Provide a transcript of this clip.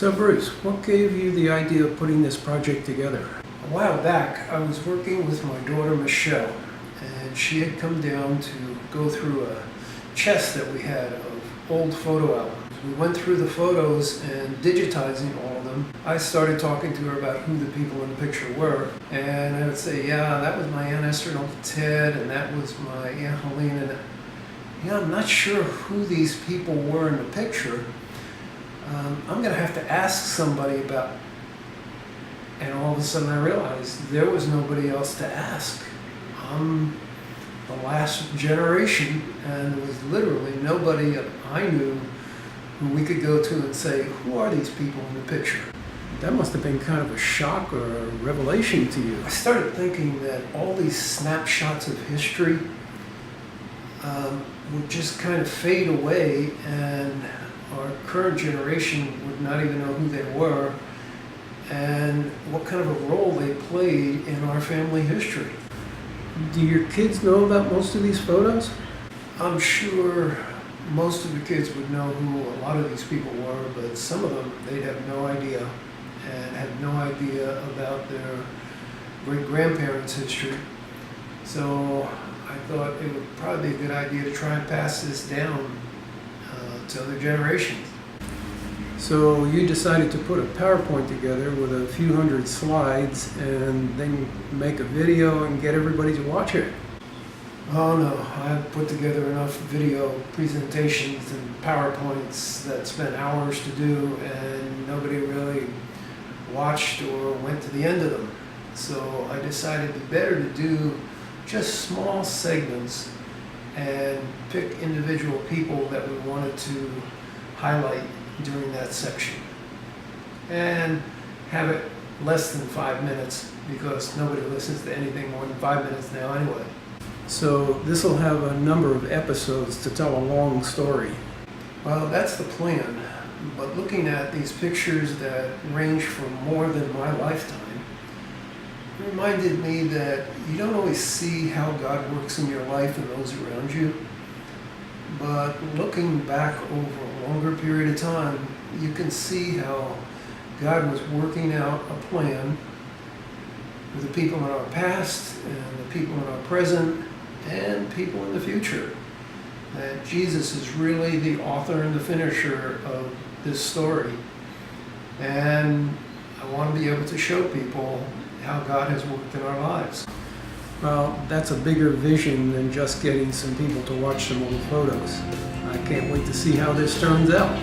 So Bruce, what gave you the idea of putting this project together? A while back, I was working with my daughter Michelle, and she had come down to go through a chest that we had of old photo albums. We went through the photos and digitizing all of them. I started talking to her about who the people in the picture were, and I would say, yeah, that was my Aunt Esther and Uncle Ted, and that was my Aunt Helene, and yeah, I'm not sure who these people were in the picture. I'm going to have to ask somebody about. And all of a sudden I realized there was nobody else to ask. I'm the last generation, and there was literally nobody that I knew who we could go to and say, who are these people in the picture? That must have been kind of a shock or a revelation to you. I started thinking that all these snapshots of history would just kind of fade away, and our current generation would not even know who they were and what kind of a role they played in our family history. Do your kids know about most of these photos? I'm sure most of the kids would know who a lot of these people were, but some of them, they'd have no idea, and had no idea about their great-grandparents' history. So I thought it would probably be a good idea to try and pass this down to other generations. So you decided to put a PowerPoint together with a few hundred slides and then make a video and get everybody to watch it. Oh no, I've put together enough video presentations and PowerPoints that spent hours to do, and nobody really watched or went to the end of them. So I decided it'd be better to do just small segments and pick individual people that we wanted to highlight during that section, and have it less than 5 minutes, because nobody listens to anything more than 5 minutes now anyway. So this will have a number of episodes to tell a long story. Well, that's the plan, but looking at these pictures that range from more than my lifetime, it reminded me that you don't always see how God works in your life and those around you. But looking back over a longer period of time, you can see how God was working out a plan with the people in our past and the people in our present and people in the future. That Jesus is really the author and the finisher of this story. And I want to be able to show people how God has worked in our lives. Well, that's a bigger vision than just getting some people to watch some old photos. I can't wait to see how this turns out.